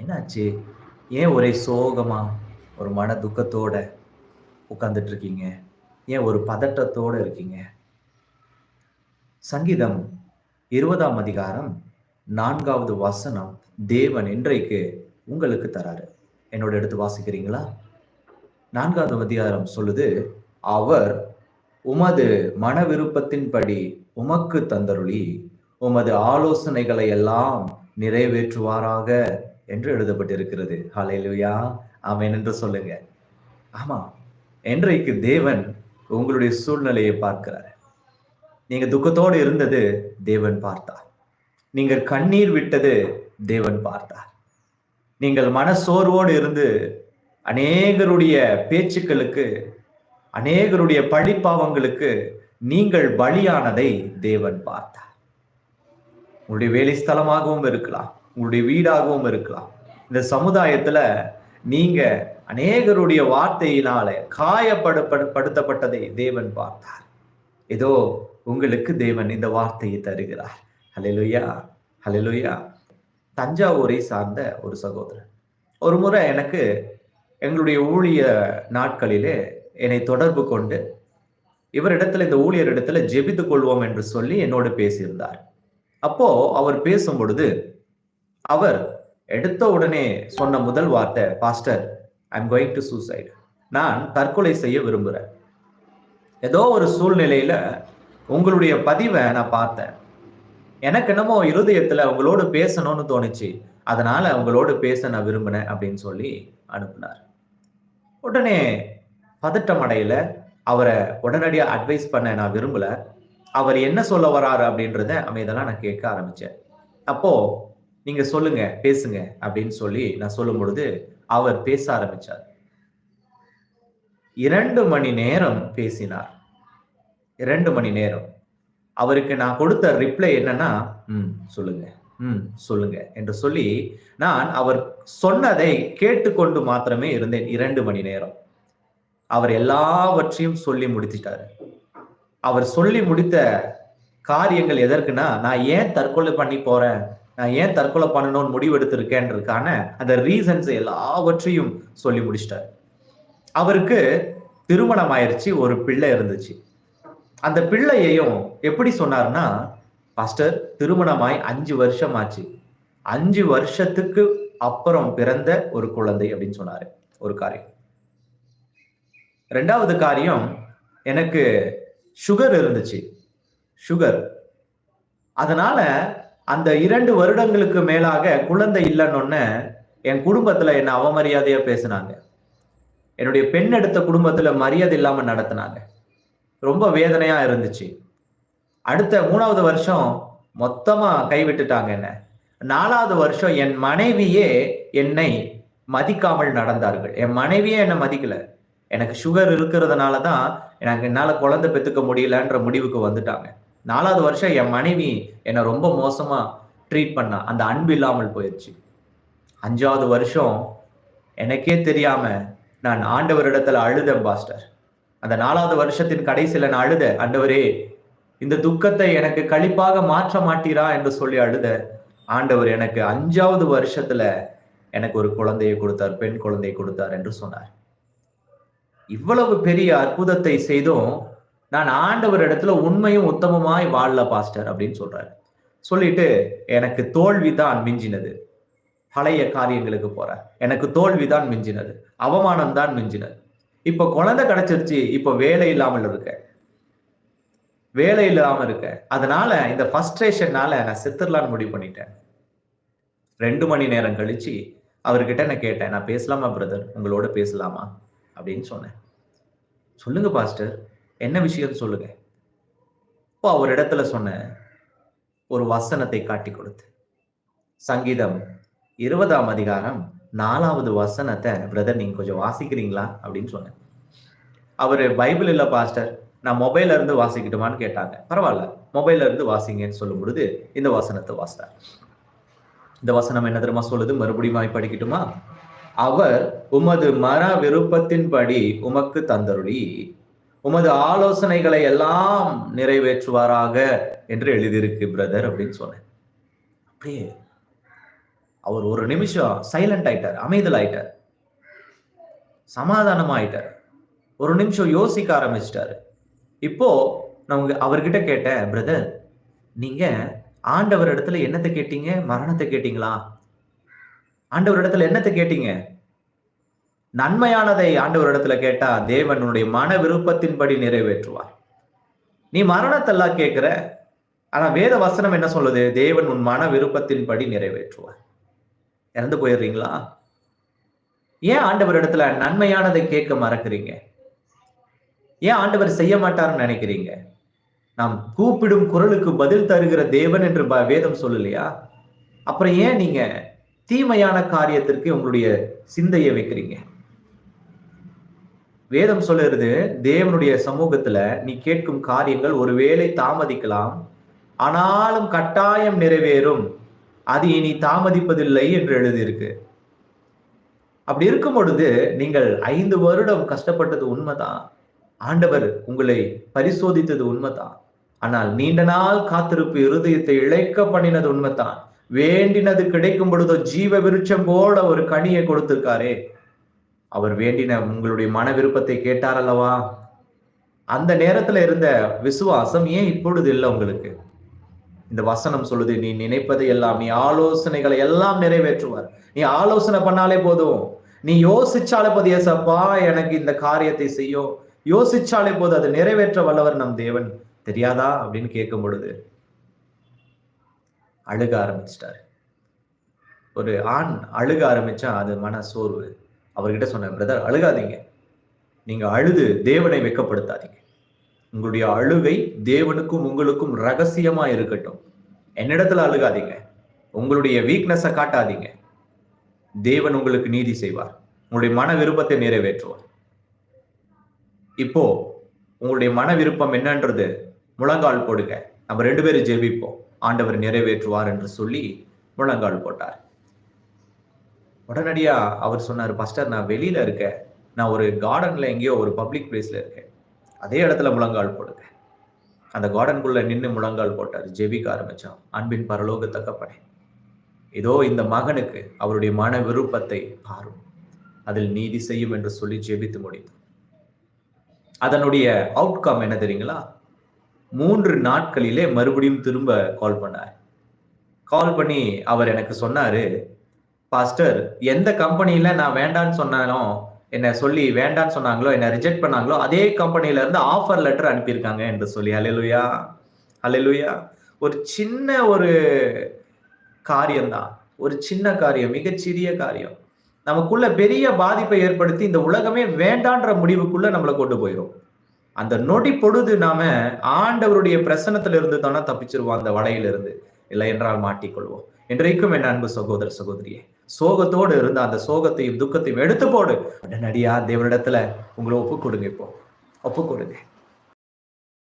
என்னாச்சு? ஏன் ஒரே சோகமா, ஒரு மன துக்கத்தோட உட்கார்ந்துட்டு இருக்கீங்க? ஏன் ஒரு பதட்டத்தோட இருக்கீங்க? சங்கீதம் 20ஆம் அதிகாரம் 4வது வசனம் தேவன் இன்றைக்கு உங்களுக்கு தராரு. என்னோட எடுத்து வாசிக்கிறீங்களா? 4வது அதிகாரம் சொல்லுது, அவர் உமது மன விருப்பத்தின்படி உமக்கு தந்தருளி, உமது ஆலோசனைகளை எல்லாம் நிறைவேற்றுவாராக என்று எழுதப்பட்டிருக்கிறது. ஹல்லேலூயா! ஆமென் என்று சொல்லுங்க. ஆமா. இன்றைக்கு தேவன் உங்களுடைய சூழ்நிலையை பார்க்கிறார். நீங்க துக்கத்தோடு இருந்தது தேவன் பார்த்தார். நீங்கள் கண்ணீர் விட்டது தேவன் பார்த்தார். நீங்கள் மனசோர்வோடு இருந்து அநேகருடைய பேச்சுக்களுக்கு, அநேகருடைய பழிப்பாவங்களுக்கு நீங்கள் பலியானதை தேவன் பார்த்தார். உங்களுடைய வேலை ஸ்தலமாகவும் இருக்கலாம், உங்களுடைய வீடாகவும் இருக்கலாம். இந்த சமுதாயத்துல நீங்க அநேகருடைய வார்த்தையினால காயப்படுத்தப்பட்டதை தேவன் பார்த்தார். ஏதோ உங்களுக்கு தேவன் இந்த வார்த்தையை தருகிறார். ஹல்லேலூயா, ஹல்லேலூயா. தஞ்சாவூரை சார்ந்த ஒரு சகோதரர் ஒரு முறை எனக்கு எங்களுடைய ஊழிய நாட்களிலே என்னை தொடர்பு கொண்டு இவரிடத்துல, இந்த ஊழியரிடத்துல ஜெபித்துக் கொள்வோம் என்று சொல்லி என்னோடு பேசியிருந்தார். அப்போ அவர் பேசும் பொழுது அவர் எடுத்த உடனே சொன்ன முதல் வார்த்தை, pastor, I am going to suicide. நான் தற்கொலை செய்ய விரும்புறேன். ஏதோ ஒரு சூழ்நிலையில உங்களுடைய பதிவை நான் பார்த்தேன். எனக்கு என்னமோ இருதயத்துல உங்களோடு பேசணும்னு தோணுச்சு. அதனால உங்களோடு பேச நான் விரும்பினேன் அப்படின்னு சொல்லி அனுப்பினார். உடனே பதட்டம் அடையில, அவரை உடனடியா அட்வைஸ் பண்ண நான் விரும்பல. அவர் என்ன சொல்ல வராரு அப்படின்றத அமைதலா நான் கேட்க ஆரம்பிச்சேன். அப்போ நீங்க சொல்லுங்க, பேசுங்க அப்படின்னு சொல்லி நான் சொல்லும் பொழுது அவர் பேச ஆரம்பிச்சார். 2 மணி நேரம் பேசினார். 2 மணி நேரம். அவருக்கு நான் கொடுத்த ரிப்ளை என்னன்னா, சொல்லுங்க, சொல்லுங்க என்று சொல்லி நான் அவர் சொன்னதை கேட்டுக்கொண்டு மாத்திரமே இருந்தேன் 2 மணி நேரம். அவர் எல்லாவற்றையும் சொல்லி முடித்துட்டாரு. அவர் சொல்லி முடித்த காரியங்கள் எதற்குன்னா, நான் ஏன் தற்கொலை பண்ணி போறேன், நான் ஏன் தற்கொலை பண்ணணும்னு முடிவெடுத்திருக்கேன்றதுக்கான அந்த ரீசன்ஸ் எல்லாவற்றையும் சொல்லி முடிச்சிட்டாரு. அவருக்கு திருமணம் ஆயிருச்சு, ஒரு பிள்ளை இருந்துச்சு. அந்த பிள்ளையையும் எப்படி சொன்னார்னா, பாஸ்டர், திருமணமாய் 5 வருஷம் ஆச்சு, 5 வருஷத்துக்கு அப்புறம் பிறந்த ஒரு குழந்தை அப்படின்னு சொன்னாரு. ஒரு காரியம். 2வது காரியம், எனக்கு சுகர் இருந்துச்சு, சுகர். அதனால அந்த 2 வருடங்களுக்கு மேலாக குழந்தை இல்லைன்னு என் குடும்பத்துல என்ன அவமரியாதையா பேசினாங்க. என்னுடைய பெண் எடுத்த குடும்பத்துல மரியாதை இல்லாம நடத்தினாங்க. ரொம்ப வேதனையா இருந்துச்சு. அடுத்த 3வது வருஷம் மொத்தமா கைவிட்டுட்டாங்க என்ன. 4வது வருஷம் என் மனைவியே என்னை மதிக்காமல் நடந்தார்கள். என் மனைவியே என்னை மதிக்கல. எனக்கு சுகர் இருக்கிறதுனால தான் என்னால குழந்தை பெத்துக்க முடியலன்ற முடிவுக்கு வந்துட்டாங்க. 4வது வருஷம் என் மனைவி என்னை ரொம்ப மோசமா ட்ரீட் பண்ணா. அந்த அன்பு இல்லாமல் போயிடுச்சு. 5வது வருஷம் எனக்கே தெரியாம நான் ஆண்டவரிடத்துல அழுதேன் பாஸ்டர். அந்த 4வது வருஷத்தின் கடைசியில நான் அழுத, ஆண்டவரே, இந்த துக்கத்தை எனக்கு களிப்பாக மாற்ற மாட்டீரா என்று சொல்லி அழுத. ஆண்டவர் எனக்கு 5வது வருஷத்துல எனக்கு ஒரு குழந்தையை கொடுத்தார், பெண் குழந்தையை கொடுத்தார் என்று சொன்னார். இவ்வளவு பெரிய அற்புதத்தை செய்தும் நான் ஆண்டவர் இடத்துல உண்மையும் உத்தமமாய் வாழல பாஸ்டர் அப்படின்னு சொல்றாரு. சொல்லிட்டு எனக்கு தோல்விதான் மிஞ்சினது. பழைய காரியங்களுக்கு போற எனக்கு தோல்விதான் மிஞ்சினது, அவமானம் தான் மிஞ்சினது. இப்ப குழந்தை கிடைச்சிருச்சு, இப்ப வேலை இல்லாமல் இருக்க. அதனால இந்த ஃப்ரஸ்ட்ரேஷனால நான் செத்துடலான்னு முடிவு பண்ணிட்டேன். 2 மணி நேரம் கழிச்சு அவர்கிட்ட நான் கேட்டேன், நான் பேசலாமா பிரதர், உங்களோட பேசலாமா அப்படின்னு சொன்னேன். சொல்லுங்க பாஸ்டர், என்ன விஷயம் சொல்லுங்க. இப்போ அவர் இடத்துல சொன்ன ஒரு வசனத்தை காட்டி கொடுத்து, சங்கீதம் 20ஆம் அதிகாரம் 4வது வசனத்தை பிரதர் நீங்க கொஞ்சம் வாசிக்கிறீங்களா அப்படின்னு சொன்னேன். அவரு பைபிள் இல்ல பாஸ்டர், நான் மொபைல்ல இருந்து வாசிக்கட்டுமான்னு கேட்டாங்க. பரவாயில்ல, மொபைல்ல இருந்து வாசிங்கன்னு சொல்லும் பொழுது இந்த வசனத்தை வாசித்தார். இந்த வசனம் என்ன தெரியுமா சொல்லுது? மறுபடியும் படிக்கட்டுமா? அவர் உமது மன விருப்பத்தின்படி உமக்கு தந்தருளி, உமது ஆலோசனைகளை எல்லாம் நிறைவேற்றுவாராக என்று எழுதியிருக்கு பிரதர் அப்படின்னு சொன்னேன். அப்படியே அவர் ஒரு நிமிஷம் சைலண்ட் ஆயிட்டார், அமைதல் ஆயிட்டார், சமாதானம் ஆயிட்டார், ஒரு நிமிஷம் யோசிக்க ஆரம்பிச்சிட்டாரு. இப்போ நான் அவர்கிட்ட கேட்டேன், பிரதர் நீங்க ஆண்டவர் இடத்துல என்னத்தை கேட்டீங்க? மரணத்தை கேட்டீங்களா? ஆண்டவர் இடத்துல என்னத்தை கேட்டீங்க? நன்மையானதை ஆண்டவர் இடத்துல கேட்டா தேவனுடைய மன விருப்பத்தின்படி நிறைவேற்றுவார். நீ மரணத்தெல்லாம் கேட்கிற, ஆனா வேத வசனம் என்ன சொல்லுது? தேவன் உன் மன விருப்பத்தின்படி நிறைவேற்றுவார். இறந்து போயிடுறீங்களா? ஏன் ஆண்டவர் இடத்துல நன்மையானதை கேட்க மறக்கிறீங்க? ஏன் ஆண்டவர் செய்ய மாட்டாருன்னு நினைக்கிறீங்க? நாம் கூப்பிடும் குரலுக்கு பதில் தருகிற தேவன் என்று வேதம் சொல்லலையா? அப்புறம் ஏன் நீங்க தீமையான காரியத்திற்கு உங்களுடைய சிந்தையை வைக்கிறீங்க? வேதம் சொல்லுறது, தேவனுடைய சமூகத்துல நீ கேட்கும் காரியங்கள் ஒருவேளை தாமதிக்கலாம், ஆனாலும் கட்டாயம் நிறைவேறும், அது இனி தாமதிப்பதில்லை என்று எழுதியிருக்கு. அப்படி இருக்கும் பொழுது நீங்கள் 5 வருடம் கஷ்டப்பட்டது உண்மைதான், ஆண்டவர் உங்களை பரிசோதித்தது உண்மைதான், ஆனால் நீண்ட நாள் காத்திருப்பு இருதயத்தை இழைக்க பண்ணினது உண்மைதான். வேண்டினது கிடைக்கும் பொழுதோ ஜீவ விருட்சம் போல ஒரு கனியை கொடுத்திருக்காரே, அவர் வேண்டின உங்களுடைய மன விருப்பத்தை கேட்டார் அல்லவா? அந்த நேரத்துல இருந்த விசுவாசம் ஏன் இப்பொழுது இல்லை உங்களுக்கு? இந்த வசனம் சொல்லுது, நீ நினைப்பதை எல்லாம், நீ ஆலோசனைகளை எல்லாம் நிறைவேற்றுவார். நீ ஆலோசனை பண்ணாலே போதும், நீ யோசிச்சாலே போதும், ஏசப்பா எனக்கு இந்த காரியத்தை செய்யும், யோசிச்சாலே போதும், அதை நிறைவேற்ற வல்லவர் நம் தேவன், தெரியாதா அப்படின்னு கேட்கும் பொழுது அழுக ஆரம்பிச்சிட்டாரு. ஒரு ஆண் அழுக ஆரம்பிச்சா அது மன சோர்வு. அவர்கிட்ட சொன்ன, பிரதர் அழுகாதீங்க, நீங்க அழுது தேவனை வெட்கப்படுத்தாதீங்க, உங்களுடைய அழுகை தேவனுக்கும் உங்களுக்கும் ரகசியமா இருக்கட்டும், என்னிடத்துல அழுகாதீங்க, உங்களுடைய வீக்னஸை காட்டாதீங்க, தேவன் உங்களுக்கு நீதி செய்வார், உங்களுடைய மன விருப்பத்தை நிறைவேற்றுவார். இப்போ உங்களுடைய மன விருப்பம் என்னன்றது முழங்கால் போடுங்க, நம்ம 2 பேரும் ஜெபிப்போம், ஆண்டவர் நிறைவேற்றுவார் என்று சொல்லி முழங்கால் போட்டார். உடனடியா அவர் சொன்னார், பாஸ்டர் நான் வெளியில இருக்கேன், நான் ஒரு கார்டன்ல எங்கேயோ ஒரு பப்ளிக் பிளேஸ்ல இருக்கேன், அதே இடத்துல முழங்கால் போடுங்க. அந்த கார்டனுக்குள்ள நின்று முழங்கால் போட்டார், ஜெபிக்க ஆரம்பிச்சான். அன்பின் பரலோக தகப்பனே, இதோ இந்த மகனுக்கு அவருடைய மன விருப்பத்தை பாரும், அதில் நீதி செய்யும் என்று சொல்லி ஜெபித்து முடித்தார். அதனுடைய அவுட்கம் என்ன தெரியுங்களா? 3 நாட்களிலே மறுபடியும் திரும்ப கால் பண்ணார். கால் பண்ணி அவர் எனக்கு சொன்னாரு, பாஸ்டர் எந்த கம்பெனியில நான் வேண்டான்னு சொன்னாலும், என்ன சொல்லி வேண்டான்னு சொன்னாங்களோ, என்ன ரிஜெக்ட் பண்ணாங்களோ, அதே கம்பெனில இருந்து ஆஃபர் லெட்டர் அனுப்பியிருக்காங்க என்று சொல்லி. ஹல்லேலூயா, ஹல்லேலூயா. ஒரு சின்ன ஒரு காரியம்தான், ஒரு சின்ன காரியம், மிகச்சிறிய காரியம் நமக்குள்ள பெரிய பாதிப்பை ஏற்படுத்தி இந்த உலகமே வேண்டான்ற முடிவுக்குள்ள நம்மளை கொண்டு போயிடும். அந்த நொடி பொழுது நாம ஆண்டவருடைய பிரசன்னத்துல இருந்து தானே தப்பிச்சிருவோம், அந்த வலையிலிருந்து, இல்லை என்றால் மாட்டிக்கொள்வோம். இன்றைக்கும் என் அன்பு சகோதர சகோதரியே, சோகத்தோடு இருந்த அந்த சோகத்தையும் துக்கத்தையும் எடுத்து போடு, உடனடியா தேவனிடத்துல உங்களை ஒப்பு கொடுங்க. இப்போ ஒப்பு கொடுங்க.